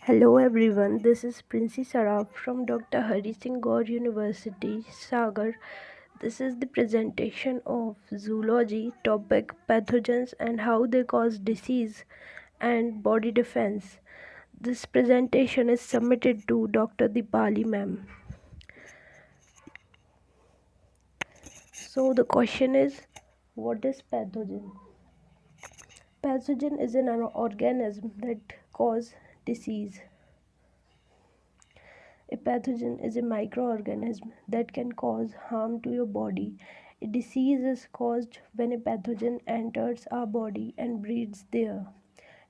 Hello everyone, this is Princy Saraf from Dr. Hari Singh Gaur University, Sagar. This is the presentation of zoology topic pathogens and how they cause disease and body defense. This presentation is submitted to Dr. Dipali ma'am. So the question is, what is pathogen? Pathogen is an organism that cause disease. A pathogen is a microorganism that can cause harm to your body. A disease is caused when a pathogen enters our body and breeds there.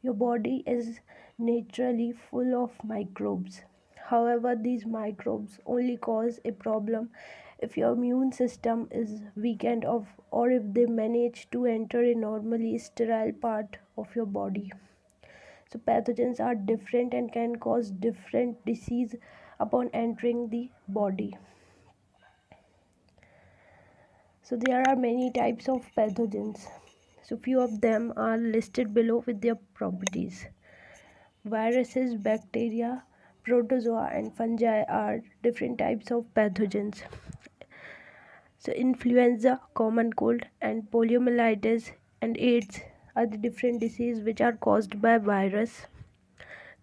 Your body is naturally full of microbes. However, these microbes only cause a problem if your immune system is weakened or if they manage to enter a normally sterile part of your body. So pathogens are different and can cause different disease upon entering the body. So there are many types of pathogens. So few of them are listed below with their properties. Viruses, bacteria, protozoa and fungi are different types of pathogens. So influenza, common cold and poliomyelitis and AIDS are the different diseases which are caused by virus.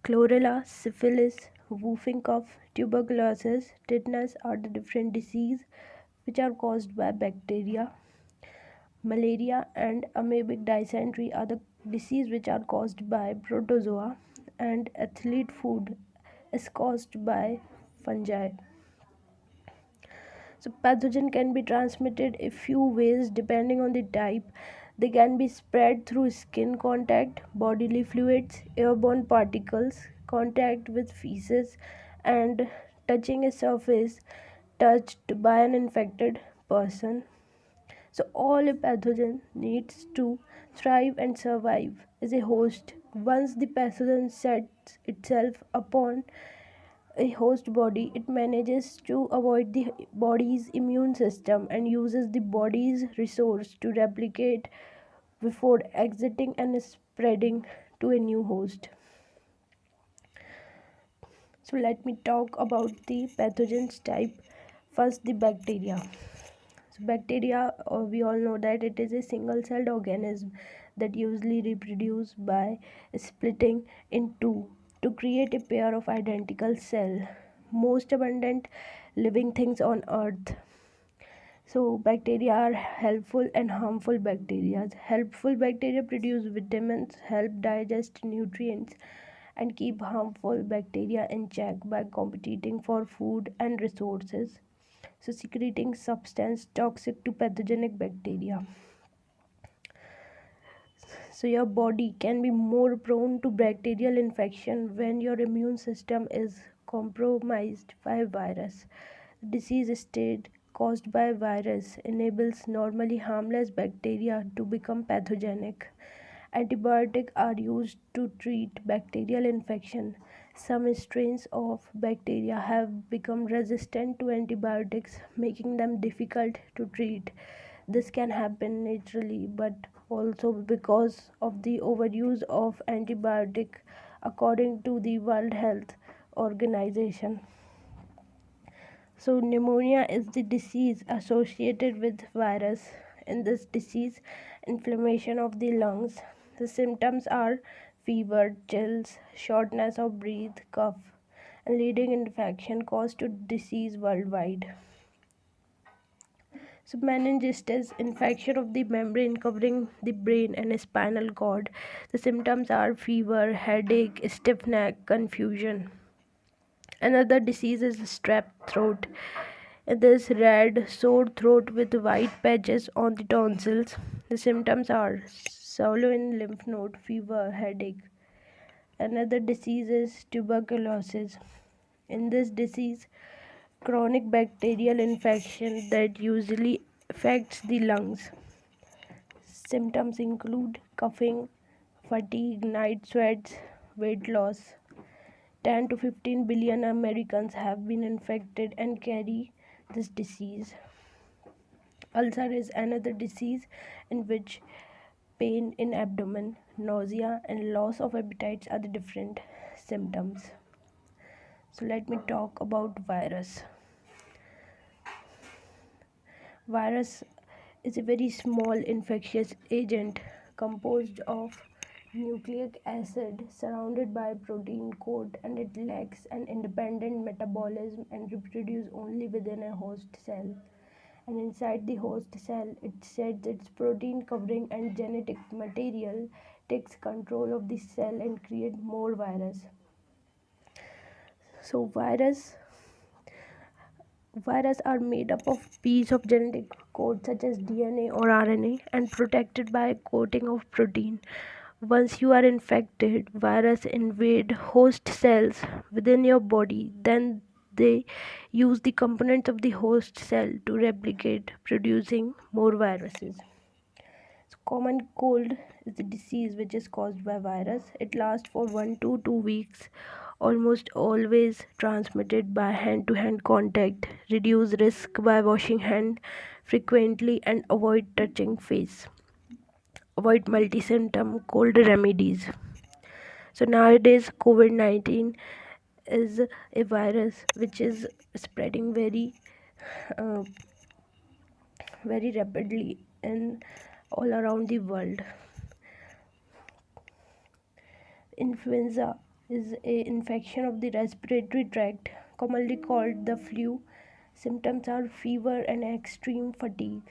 Chlorella, syphilis, whooping cough, tuberculosis, tetanus are the different diseases which are caused by bacteria. Malaria and amoebic dysentery are the diseases which are caused by protozoa, and athlete food is caused by fungi. So pathogen can be transmitted a few ways depending on the type. They can be spread through skin contact, bodily fluids, airborne particles, contact with feces, and touching a surface touched by an infected person. So all a pathogen needs to thrive and survive is a host. Once the pathogen sets itself upon a host body, it manages to avoid the body's immune system and uses the body's resource to replicate before exiting and spreading to a new host. So let me talk about the pathogens type. First, the bacteria. So bacteria, we all know that it is a single-celled organism that usually reproduce by splitting in two to create a pair of identical cells. Most abundant living things on earth. So bacteria are helpful and harmful bacteria. Helpful bacteria produce vitamins, help digest nutrients, and keep harmful bacteria in check by competing for food and resources. So secreting substance toxic to pathogenic bacteria. So your body can be more prone to bacterial infection when your immune system is compromised by virus. Disease state caused by virus enables normally harmless bacteria to become pathogenic. Antibiotics are used to treat bacterial infection. Some strains of bacteria have become resistant to antibiotics, making them difficult to treat. This can happen naturally, but also because of the overuse of antibiotic, according to the World Health Organization. So pneumonia is the disease associated with virus. In this disease, inflammation of the lungs. The symptoms are fever, chills, shortness of breath, cough, and leading infection cause to disease worldwide. So meningitis, infection of the membrane covering the brain and spinal cord. The symptoms are fever, headache, stiff neck, confusion. Another disease is strep throat. This red, sore throat with white patches on the tonsils. The symptoms are swollen lymph node, fever, headache. Another disease is tuberculosis. In this disease, chronic bacterial infection that usually affects the lungs. Symptoms include coughing, fatigue, night sweats, weight loss. 10 to 15 billion Americans have been infected and carry this disease. Ulcer is another disease in which pain in abdomen, nausea, and loss of appetite are the different symptoms. So let me talk about virus. Virus is a very small infectious agent composed of nucleic acid surrounded by a protein coat, and it lacks an independent metabolism and reproduces only within a host cell. And inside the host cell, it sheds its protein covering and genetic material, takes control of the cell and create more virus. So viruses are made up of pieces of genetic code such as DNA or RNA and protected by a coating of protein. Once you are infected, virus invade host cells within your body. Then they use the components of the host cell to replicate, producing more viruses. So common cold is a disease which is caused by virus. It lasts for 1 to 2 weeks, almost always transmitted by hand to hand contact. Reduce risk by washing hand frequently and avoid touching face. Avoid multi-symptom cold remedies. So nowadays COVID-19 is a virus which is spreading uh, very rapidly in all around the world. Influenza is a infection of the respiratory tract, commonly called the flu. Symptoms are fever and extreme fatigue.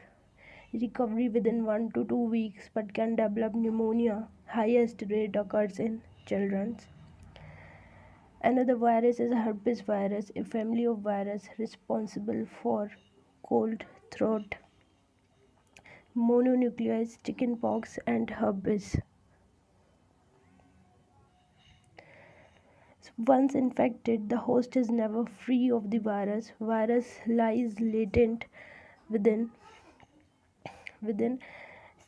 Recovery within 1 to 2 weeks, but can develop pneumonia. Highest rate occurs in children. Another virus is herpes virus, a family of viruses responsible for cold, throat, mononucleosis, chickenpox, and herpes. Once infected, the host is never free of the virus. Virus lies latent within within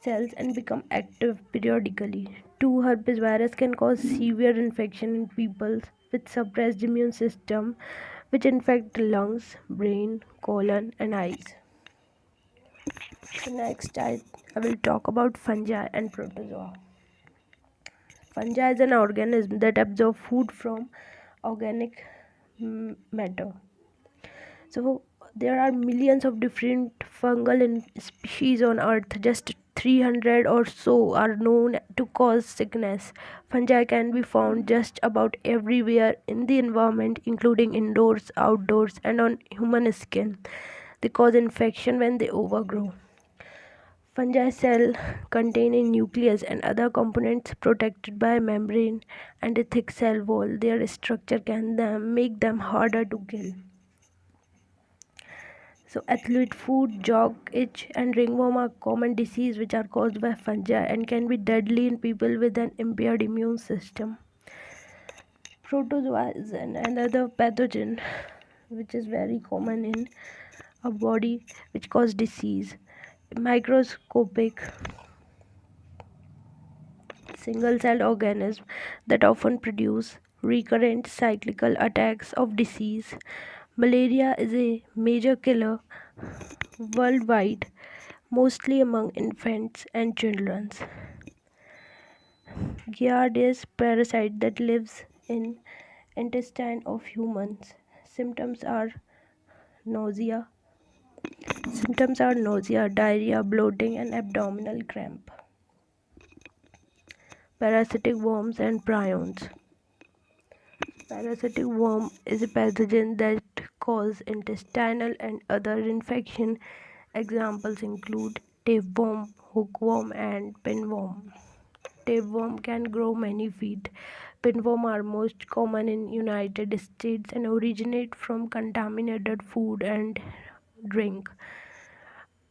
cells and become active periodically. Two herpes virus can cause severe infection in people with suppressed immune system, which infect lungs, brain, colon, and eyes. So next, I will talk about fungi and protozoa. Fungi is an organism that absorb food from organic matter. So there are millions of different fungal species on earth. Just 300 or so are known to cause sickness. Fungi can be found just about everywhere in the environment, including indoors, outdoors, and on human skin. They cause infection when they overgrow. Fungi cell contain a nucleus and other components protected by a membrane and a thick cell wall. Their structure can make them harder to kill. So athlete foot, jock itch, and ringworm are common diseases which are caused by fungi and can be deadly in people with an impaired immune system. Protozoa is another pathogen which is very common in our body which cause disease. Microscopic single-celled organism that often produce recurrent cyclical attacks of disease. Malaria is a major killer worldwide, mostly among infants and children. Giardia's parasite that lives in intestine of humans. Symptoms are nausea. Symptoms are nausea, diarrhea, bloating, and abdominal cramp. Parasitic worms and prions. Parasitic worm is a pathogen that cause intestinal and other infection. Examples include tapeworm, hookworm, and pinworm. Tapeworm can grow many feet. Pinworm are most common in United States and originate from contaminated food and drink.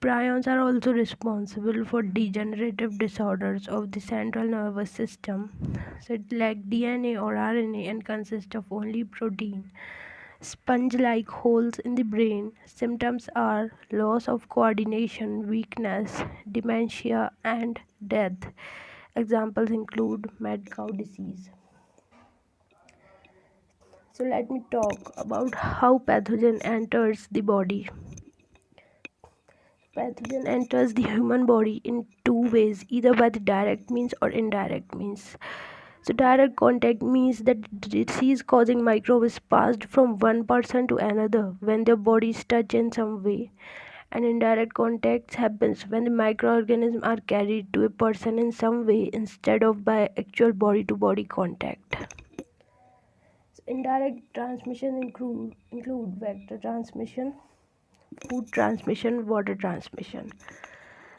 Prions are also responsible for degenerative disorders of the central nervous system. So it lack DNA or RNA and consist of only protein. Sponge-like holes in the brain. Symptoms are loss of coordination, weakness, dementia, and death. Examples include mad cow disease. So let me talk about how pathogen enters the body. Pathogen enters the human body in two ways, either by the direct means or indirect means. So direct contact means that disease causing microbe is passed from one person to another when their bodies touch in some way. And indirect contact happens when the microorganisms are carried to a person in some way instead of by actual body to body contact. So indirect transmission include vector transmission, food transmission, water transmission.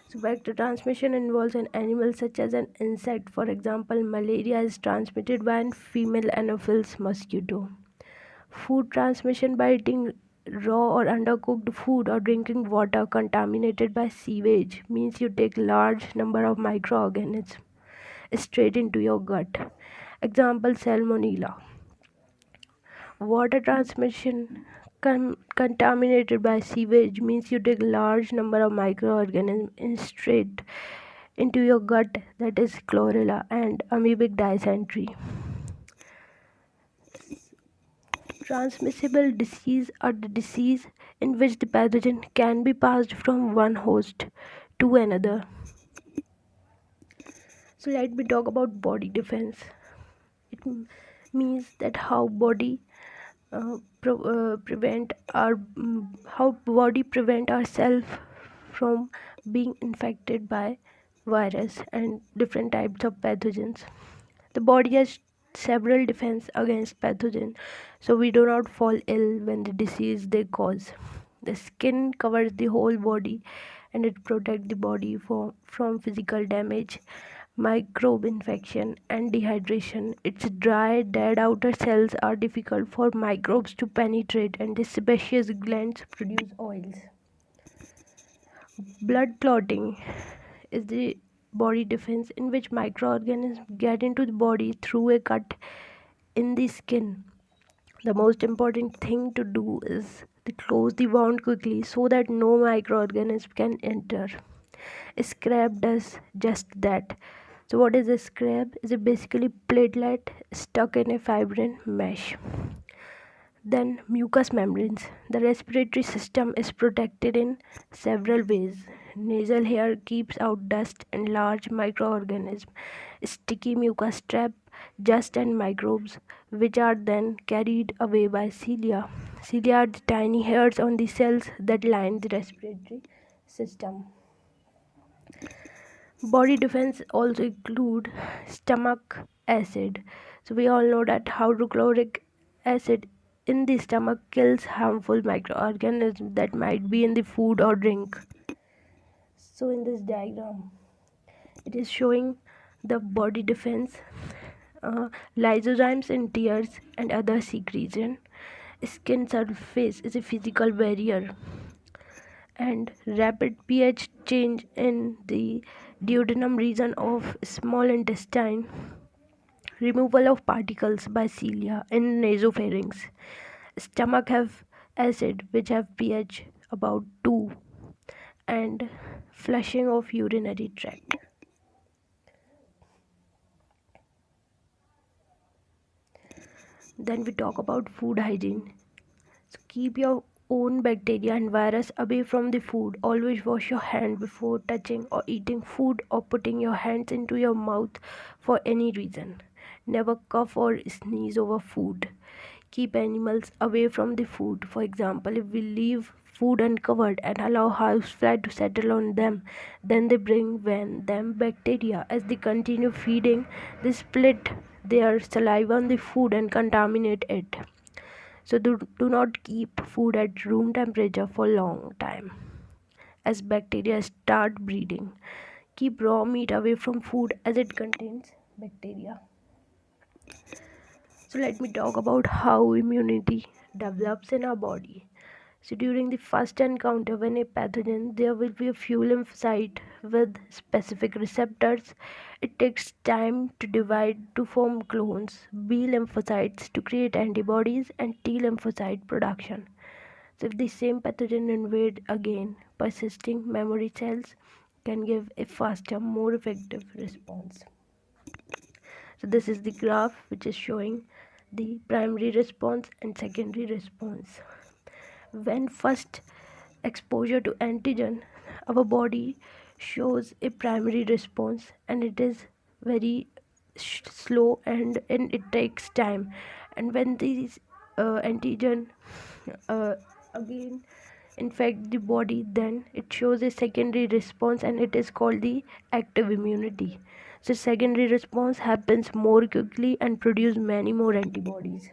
So vector transmission involves an animal such as an insect. For example, malaria is transmitted by a female Anopheles mosquito. Food transmission by eating raw or undercooked food or drinking water contaminated by sewage means you take large number of microorganisms straight into your gut. Example, salmonella. Water transmission contaminated by sewage means you take large number of microorganisms straight into your gut, that is chlorella and amoebic dysentery. Transmissible disease are the disease in which the pathogen can be passed from one host to another. So let me talk about body defense. It means that prevent our how body prevent ourselves from being infected by virus and different types of pathogens. The body has several defense against pathogen, so we do not fall ill when the disease they cause. The skin covers the whole body and it protects the body from physical damage, microbe infection and dehydration. Its dry, dead outer cells are difficult for microbes to penetrate and the sebaceous glands produce oils. Blood clotting is the body defense in which microorganisms get into the body through a cut in the skin. The most important thing to do is to close the wound quickly so that no microorganism can enter. A scab does just that. So what is a scab? Is a basically platelet stuck in a fibrin mesh. Then mucous membranes. The respiratory system is protected in several ways. Nasal hair keeps out dust and large microorganisms. Sticky mucus trap dust and microbes, which are then carried away by cilia. Cilia are the tiny hairs on the cells that line the respiratory system. Body defense also include stomach acid. So we all know that hydrochloric acid in the stomach kills harmful microorganisms that might be in the food or drink. So in this diagram, it is showing the body defense, lysozymes in tears and other secretion. Skin surface is a physical barrier and rapid pH change in the duodenum region of small intestine, removal of particles by cilia in nasopharynx. Stomach have acid which have pH about 2 and flushing of urinary tract. Then we talk about food hygiene. So keep your own bacteria and virus away from the food. Always wash your hand before touching or eating food or putting your hands into your mouth for any reason. Never cough or sneeze over food. Keep animals away from the food. For example, if we leave food uncovered and allow housefly to settle on them, then they bring them bacteria. As they continue feeding, they split their saliva on the food and contaminate it. So do not keep food at room temperature for long time as bacteria start breeding. Keep raw meat away from food as it contains bacteria. So let me talk about how immunity develops in our body. So during the first encounter when a pathogen, there will be a few lymphocytes with specific receptors. It takes time to divide to form clones, B lymphocytes to create antibodies and T lymphocyte production. So if the same pathogen invade again, persisting memory cells can give a faster, more effective response. So this is the graph which is showing the primary response and secondary response. When first exposure to antigen, our body shows a primary response and it is very slow, and it takes time. And when these antigen uh, again infect the body, then it shows a secondary response, and it is called the active immunity. So secondary response happens more quickly and produce many more antibodies.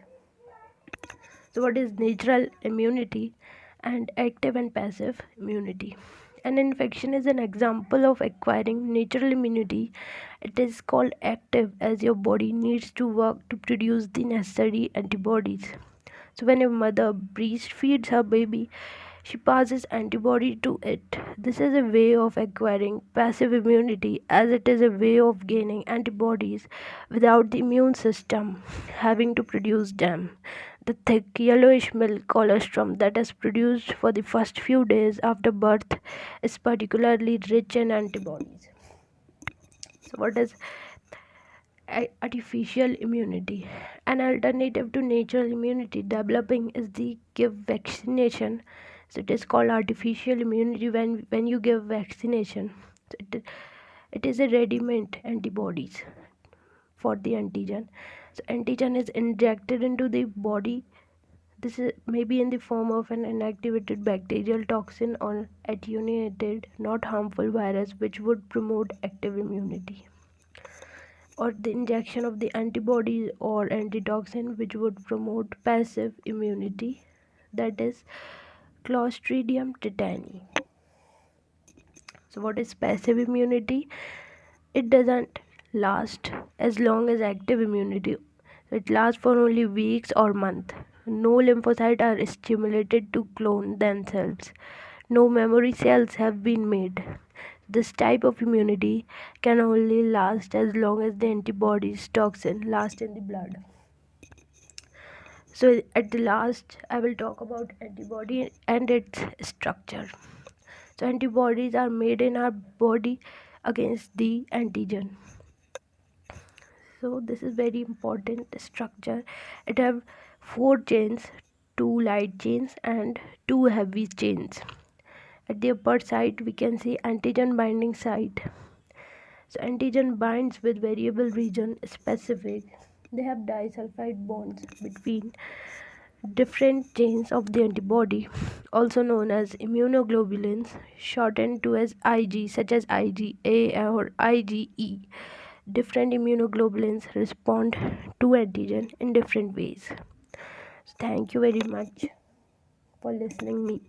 So, what is natural immunity and active and passive immunity? An infection is an example of acquiring natural immunity. It is called active as your body needs to work to produce the necessary antibodies. So, when a mother breastfeeds her baby, she passes antibody to it. This is a way of acquiring passive immunity, as it is a way of gaining antibodies without the immune system having to produce them. The thick yellowish milk colostrum that is produced for the first few days after birth is particularly rich in antibodies. So, what is artificial immunity? An alternative to natural immunity developing is the give vaccination. So it is called artificial immunity when you give vaccination. So it is a ready-made antibodies for the antigen. So antigen is injected into the body. This is maybe in the form of an inactivated bacterial toxin or attenuated, not harmful virus, which would promote active immunity, or the injection of the antibodies or antitoxin, which would promote passive immunity, that is Clostridium tetani. So, what is passive immunity? It doesn't last as long as active immunity. It lasts for only weeks or months. No lymphocytes are stimulated to clone themselves. No memory cells have been made. This type of immunity can only last as long as the antibodies toxin lasts in the blood. So at the last, I will talk about antibody and its structure. So antibodies are made in our body against the antigen. So this is very important structure. It have four chains, two light chains and two heavy chains. At the upper side, we can see antigen binding site. So antigen binds with variable region specific. They have disulfide bonds between different chains of the antibody, also known as immunoglobulins, shortened to as Ig, such as IgA or IgE. Different immunoglobulins respond to antigen in different ways. So thank you very much for listening me.